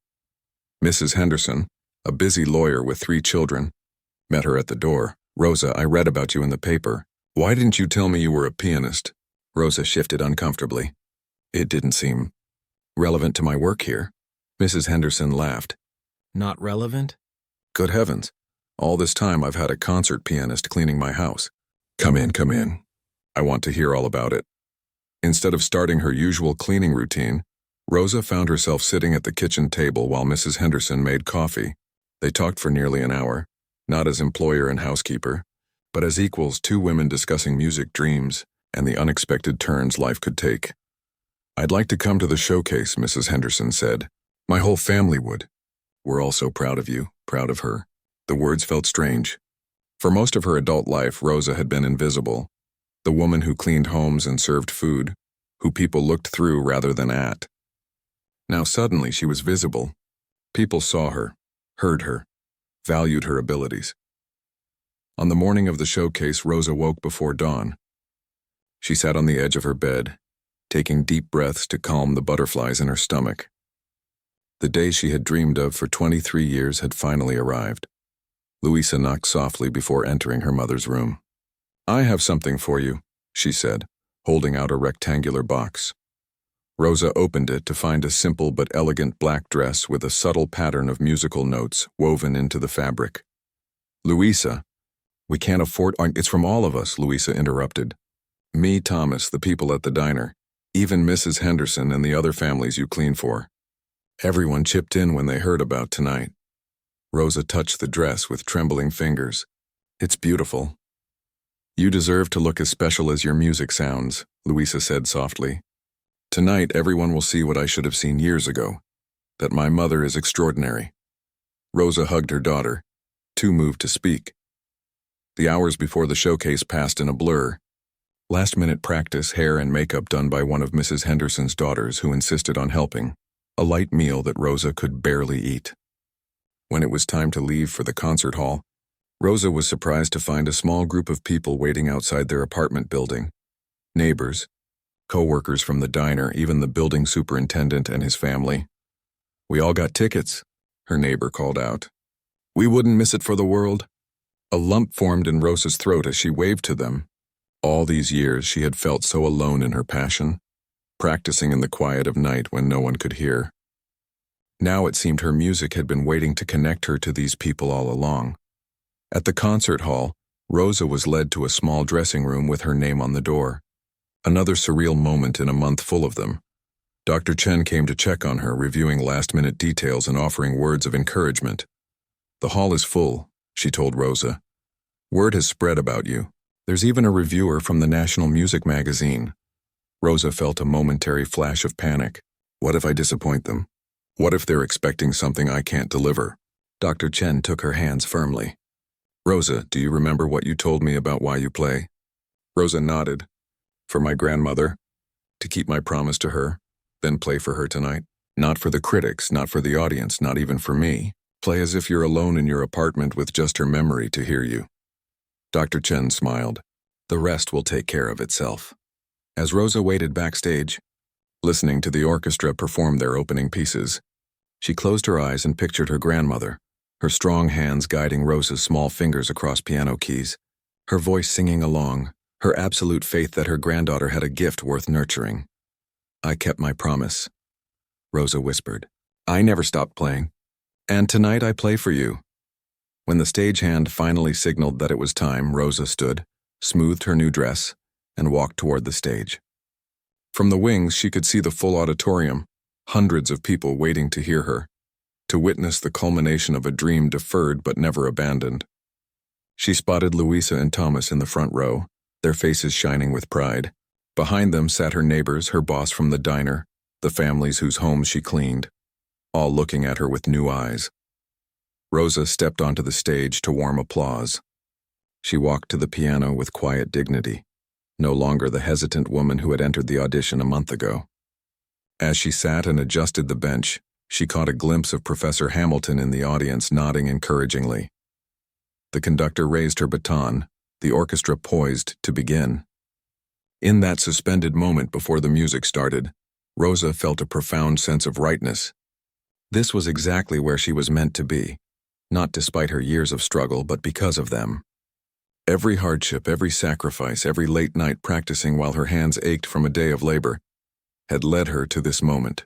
Mrs. Henderson, a busy lawyer with 3 children, met her at the door. Rosa, I read about you in the paper. Why didn't you tell me you were a pianist? Rosa shifted uncomfortably. It didn't seem relevant to my work here. Mrs. Henderson laughed. Not relevant? Good heavens. All this time I've had a concert pianist cleaning my house. Come in, come in. I want to hear all about it. Instead of starting her usual cleaning routine, Rosa found herself sitting at the kitchen table while Mrs. Henderson made coffee. They talked for nearly an hour, not as employer and housekeeper, but as equals, 2 women discussing music dreams and the unexpected turns life could take. I'd like to come to the showcase, Mrs. Henderson said. My whole family would. We're all so proud of you, proud of her. The words felt strange. For most of her adult life, Rosa had been invisible, the woman who cleaned homes and served food, who people looked through rather than at. Now suddenly she was visible. People saw her, heard her, valued her abilities. On the morning of the showcase, Rosa woke before dawn. She sat on the edge of her bed, taking deep breaths to calm the butterflies in her stomach. The day she had dreamed of for 23 years had finally arrived. Louisa knocked softly before entering her mother's room. "I have something for you," she said, holding out a rectangular box. Rosa opened it to find a simple but elegant black dress with a subtle pattern of musical notes woven into the fabric. "Louisa, we can't afford—" "It's from all of us," Louisa interrupted. "Me, Thomas, the people at the diner, even Mrs. Henderson and the other families you clean for. Everyone chipped in when they heard about tonight." Rosa touched the dress with trembling fingers. "It's beautiful." "You deserve to look as special as your music sounds," Louisa said softly. "Tonight everyone will see what I should have seen years ago, that my mother is extraordinary." Rosa hugged her daughter, too moved to speak. The hours before the showcase passed in a blur. Last-minute practice, hair and makeup done by one of Mrs. Henderson's daughters who insisted on helping, a light meal that Rosa could barely eat. When it was time to leave for the concert hall, Rosa was surprised to find a small group of people waiting outside their apartment building. Neighbors, co-workers from the diner, even the building superintendent and his family. "We all got tickets," her neighbor called out. "We wouldn't miss it for the world." A lump formed in Rosa's throat as she waved to them. All these years she had felt so alone in her passion, practicing in the quiet of night when no one could hear. Now it seemed her music had been waiting to connect her to these people all along. At the concert hall, Rosa was led to a small dressing room with her name on the door. Another surreal moment in a month full of them. Dr. Chen came to check on her, reviewing last-minute details and offering words of encouragement. "The hall is full," she told Rosa. "Word has spread about you. There's even a reviewer from the National Music magazine." Rosa felt a momentary flash of panic. What if I disappoint them? What if they're expecting something I can't deliver? Dr. Chen took her hands firmly. "Rosa, do you remember what you told me about why you play?" Rosa nodded. "For my grandmother, to keep my promise to her, then play for her tonight. Not for the critics, not for the audience, not even for me. Play as if you're alone in your apartment with just her memory to hear you." Dr. Chen smiled. "The rest will take care of itself." As Rosa waited backstage, listening to the orchestra perform their opening pieces, she closed her eyes and pictured her grandmother, her strong hands guiding Rosa's small fingers across piano keys, her voice singing along, her absolute faith that her granddaughter had a gift worth nurturing. "I kept my promise," Rosa whispered. "I never stopped playing. And tonight I play for you." When the stagehand finally signaled that it was time, Rosa stood, smoothed her new dress, and walked toward the stage. From the wings, she could see the full auditorium, hundreds of people waiting to hear her, to witness the culmination of a dream deferred but never abandoned. She spotted Louisa and Thomas in the front row, their faces shining with pride. Behind them sat her neighbors, her boss from the diner, the families whose homes she cleaned, all looking at her with new eyes. Rosa stepped onto the stage to warm applause. She walked to the piano with quiet dignity, no longer the hesitant woman who had entered the audition a month ago. As she sat and adjusted the bench, she caught a glimpse of Professor Hamilton in the audience nodding encouragingly. The conductor raised her baton, the orchestra poised to begin. In that suspended moment before the music started, Rosa felt a profound sense of rightness. This was exactly where she was meant to be, not despite her years of struggle, but because of them. Every hardship, every sacrifice, every late night practicing while her hands ached from a day of labor, had led her to this moment.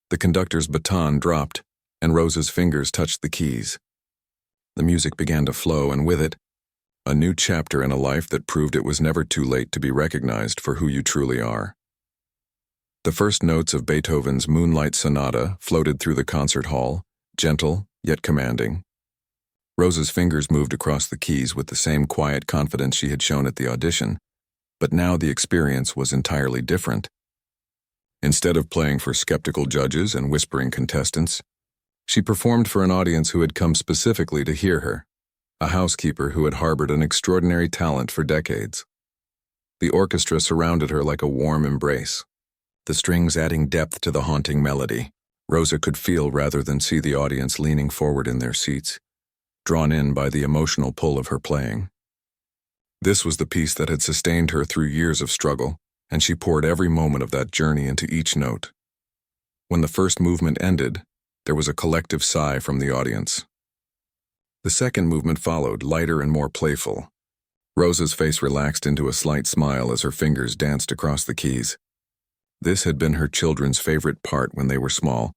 The conductor's baton dropped, and Rosa's fingers touched the keys. The music began to flow, and with it, a new chapter in a life that proved it was never too late to be recognized for who you truly are. The first notes of Beethoven's Moonlight Sonata floated through the concert hall, gentle yet commanding. Rosa's fingers moved across the keys with the same quiet confidence she had shown at the audition, but now the experience was entirely different. Instead of playing for skeptical judges and whispering contestants, she performed for an audience who had come specifically to hear her. a housekeeper who had harbored an extraordinary talent for decades. The orchestra surrounded her like a warm embrace, the strings adding depth to the haunting melody. Rosa could feel rather than see the audience leaning forward in their seats, drawn in by the emotional pull of her playing. This was the piece that had sustained her through years of struggle, and she poured every moment of that journey into each note. When the first movement ended, there was a collective sigh from the audience. The second movement followed, lighter and more playful. Rosa's face relaxed into a slight smile as her fingers danced across the keys. This had been her children's favorite part when they were small.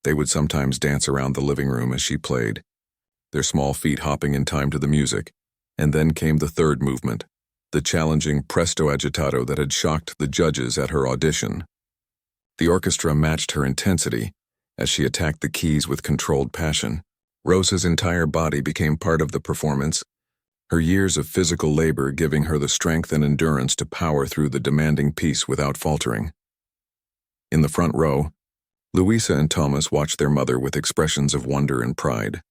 They would sometimes dance around the living room as she played, their small feet hopping in time to the music. And then came the third movement, the challenging presto agitato that had shocked the judges at her audition. The orchestra matched her intensity as she attacked the keys with controlled passion. Rosa's entire body became part of the performance, her years of physical labor giving her the strength and endurance to power through the demanding piece without faltering. In the front row, Louisa and Thomas watched their mother with expressions of wonder and pride.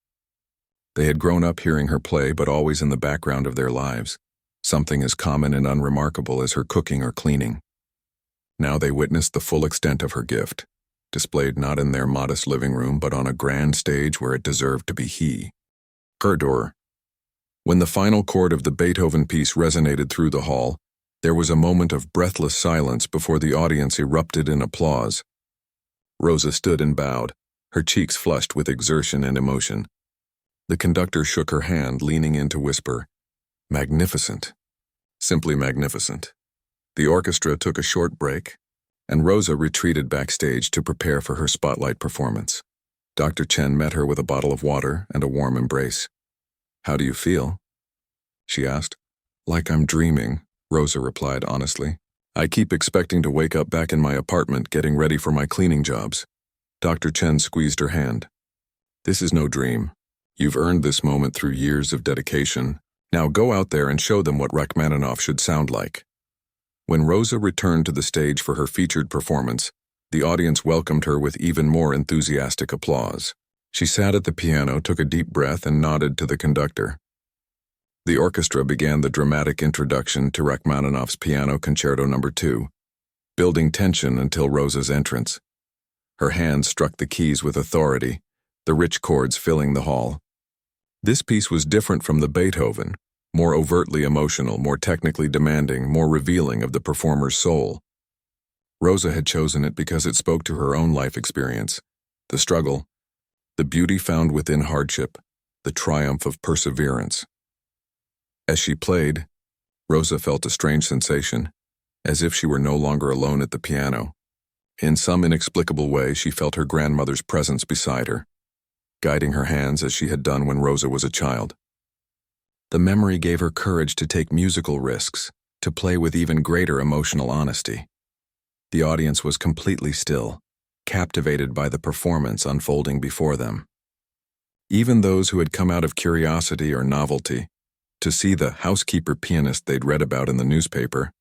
They had grown up hearing her play, but always in the background of their lives, something as common and unremarkable as her cooking or cleaning. Now they witnessed the full extent of her gift, displayed not in their modest living room, but on a grand stage where it deserved to be heard. When the final chord of the Beethoven piece resonated through the hall, there was a moment of breathless silence before the audience erupted in applause. Rosa stood and bowed, her cheeks flushed with exertion and emotion. The conductor shook her hand, leaning in to whisper, "Magnificent. Simply magnificent." The orchestra took a short break, and Rosa retreated backstage to prepare for her spotlight performance. Dr. Chen met her with a bottle of water and a warm embrace. "How do you feel?" she asked. "Like I'm dreaming," Rosa replied honestly. "I keep expecting to wake up back in my apartment getting ready for my cleaning jobs." Dr. Chen squeezed her hand. "This is no dream. You've earned this moment through years of dedication. Now go out there and show them what Rachmaninoff should sound like." When Rosa returned to the stage for her featured performance, the audience welcomed her with even more enthusiastic applause. She sat at the piano, took a deep breath, and nodded to the conductor. The orchestra began the dramatic introduction to Rachmaninoff's Piano Concerto No. 2, building tension until Rosa's entrance. Her hands struck the keys with authority, the rich chords filling the hall. This piece was different from the Beethoven, more overtly emotional, more technically demanding, more revealing of the performer's soul. Rosa had chosen it because it spoke to her own life experience, the struggle, the beauty found within hardship, the triumph of perseverance. As she played, Rosa felt a strange sensation, as if she were no longer alone at the piano. In some inexplicable way, she felt her grandmother's presence beside her, guiding her hands as she had done when Rosa was a child. The memory gave her courage to take musical risks, to play with even greater emotional honesty. The audience was completely still, captivated by the performance unfolding before them. Even those who had come out of curiosity or novelty, to see the housekeeper pianist they'd read about in the newspaper,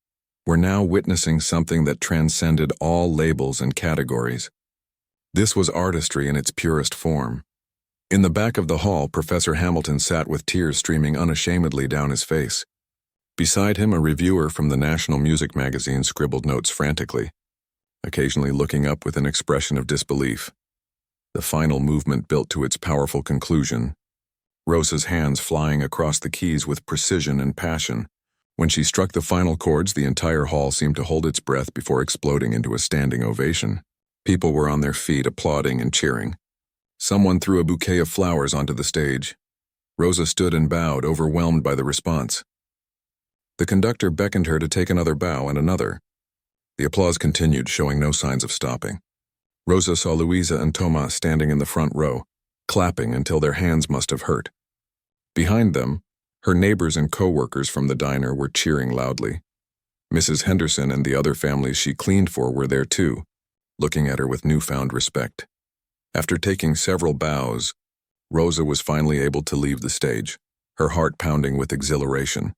were now witnessing something that transcended all labels and categories. This was artistry in its purest form. In the back of the hall, Professor Hamilton sat with tears streaming unashamedly down his face. Beside him, a reviewer from the National Music magazine scribbled notes frantically, occasionally looking up with an expression of disbelief. The final movement built to its powerful conclusion, Rosa's hands flying across the keys with precision and passion. When she struck the final chords, the entire hall seemed to hold its breath before exploding into a standing ovation. People were on their feet, applauding and cheering. Someone threw a bouquet of flowers onto the stage. Rosa stood and bowed, overwhelmed by the response. The conductor beckoned her to take another bow and another. The applause continued, showing no signs of stopping. Rosa saw Louisa and Thomas standing in the front row, clapping until their hands must have hurt. Behind them, her neighbors and co-workers from the diner were cheering loudly. Mrs. Henderson and the other families she cleaned for were there too, looking at her with newfound respect. After taking several bows, Rosa was finally able to leave the stage, her heart pounding with exhilaration.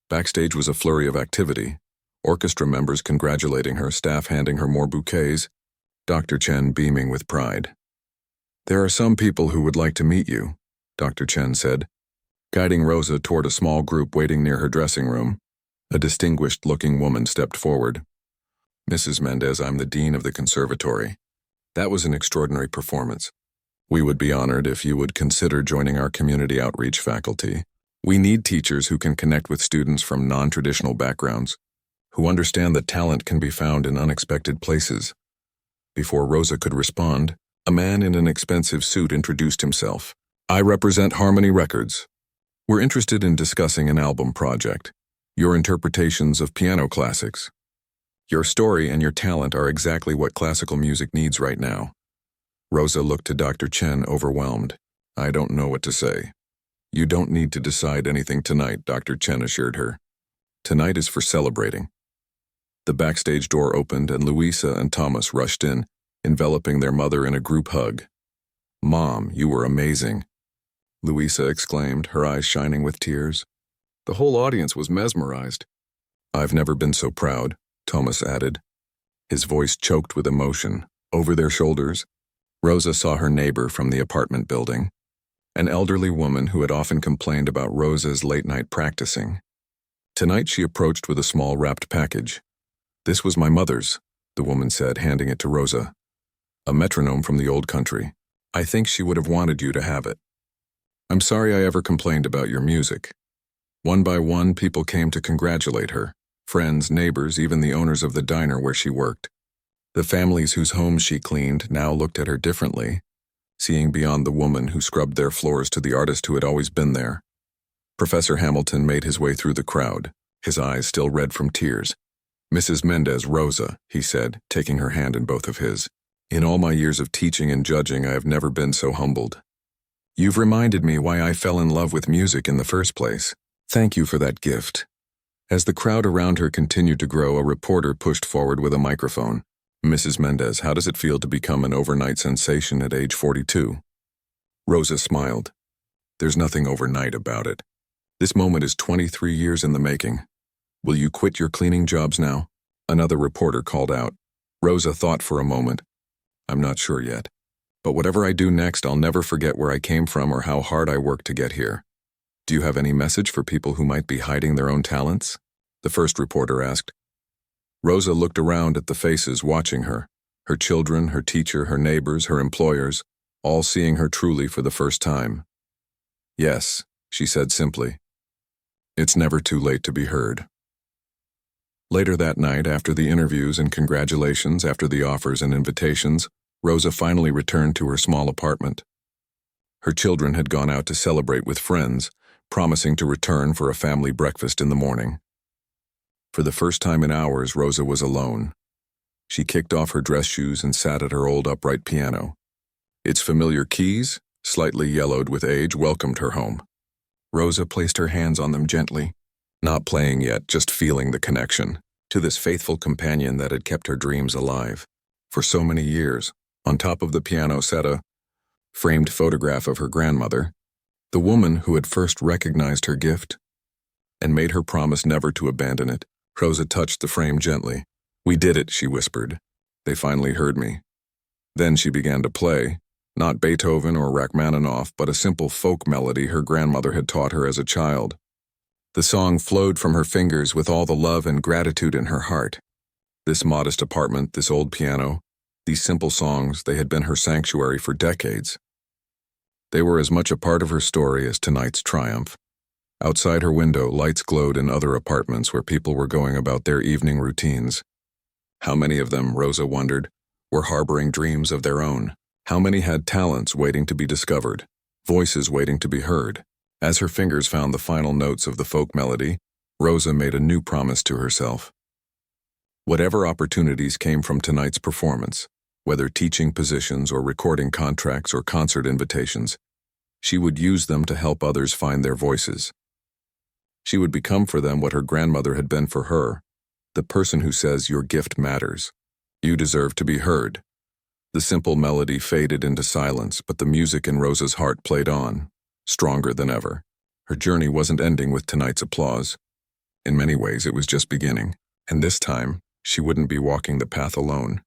Backstage was a flurry of activity, orchestra members congratulating her, staff handing her more bouquets, Dr. Chen beaming with pride. "There are some people who would like to meet you," Dr. Chen said, Guiding Rosa toward a small group waiting near her dressing room, a distinguished-looking woman stepped forward. "Mrs. Mendez, I'm the dean of the conservatory. That was an extraordinary performance. We would be honored if you would consider joining our community outreach faculty. We need teachers who can connect with students from non-traditional backgrounds, who understand that talent can be found in unexpected places." Before Rosa could respond, a man in an expensive suit introduced himself. "I represent Harmony Records. We're interested in discussing an album project, your interpretations of piano classics. Your story and your talent are exactly what classical music needs right now." Rosa looked to Dr. Chen, overwhelmed. "I don't know what to say." "You don't need to decide anything tonight," Dr. Chen assured her. "Tonight is for celebrating." The backstage door opened and Louisa and Thomas rushed in, enveloping their mother in a group hug. "Mom, you were amazing," Louisa exclaimed, her eyes shining with tears. The whole audience was mesmerized. "I've never been so proud," Thomas added, his voice choked with emotion. Over their shoulders, Rosa saw her neighbor from the apartment building, an elderly woman who had often complained about Rosa's late-night practicing. Tonight she approached with a small wrapped package. "This was my mother's," the woman said, handing it to Rosa. "A metronome from the old country. I think she would have wanted you to have it. I'm sorry I ever complained about your music." One by one, people came to congratulate her. Friends, neighbors, even the owners of the diner where she worked. The families whose homes she cleaned now looked at her differently, seeing beyond the woman who scrubbed their floors to the artist who had always been there. Professor Hamilton made his way through the crowd, his eyes still red from tears. "Mrs. Mendez, Rosa," he said, taking her hand in both of his. "In all my years of teaching and judging, I have never been so humbled. You've reminded me why I fell in love with music in the first place. Thank you for that gift." As the crowd around her continued to grow, a reporter pushed forward with a microphone. "Mrs. Mendez, how does it feel to become an overnight sensation at age 42? Rosa smiled. "There's nothing overnight about it. This moment is 23 years in the making. Will you quit your cleaning jobs now?" Another reporter called out. Rosa thought for a moment. "I'm not sure yet. But whatever I do next, I'll never forget where I came from or how hard I worked to get here." "Do you have any message for people who might be hiding their own talents?" the first reporter asked. Rosa looked around at the faces watching her, her children, her teacher, her neighbors, her employers, all seeing her truly for the first time. "Yes," she said simply. "It's never too late to be heard." Later that night, after the interviews and congratulations, after the offers and invitations, Rosa finally returned to her small apartment. Her children had gone out to celebrate with friends, promising to return for a family breakfast in the morning. For the first time in hours, Rosa was alone. She kicked off her dress shoes and sat at her old upright piano. Its familiar keys, slightly yellowed with age, welcomed her home. Rosa placed her hands on them gently, not playing yet, just feeling the connection to this faithful companion that had kept her dreams alive for so many years. On top of the piano sat a framed photograph of her grandmother, the woman who had first recognized her gift and made her promise never to abandon it. Rosa touched the frame gently. "We did it," she whispered. "They finally heard me." Then she began to play, not Beethoven or Rachmaninoff, but a simple folk melody her grandmother had taught her as a child. The song flowed from her fingers with all the love and gratitude in her heart. This modest apartment, this old piano, these simple songs, they had been her sanctuary for decades. They were as much a part of her story as tonight's triumph. Outside her window, lights glowed in other apartments where people were going about their evening routines. How many of them, Rosa wondered, were harboring dreams of their own? How many had talents waiting to be discovered, voices waiting to be heard? As her fingers found the final notes of the folk melody, Rosa made a new promise to herself. Whatever opportunities came from tonight's performance, whether teaching positions or recording contracts or concert invitations, she would use them to help others find their voices. She would become for them what her grandmother had been for her, the person who says your gift matters. You deserve to be heard. The simple melody faded into silence, but the music in Rosa's heart played on, stronger than ever. Her journey wasn't ending with tonight's applause. In many ways, it was just beginning, and this time, she wouldn't be walking the path alone.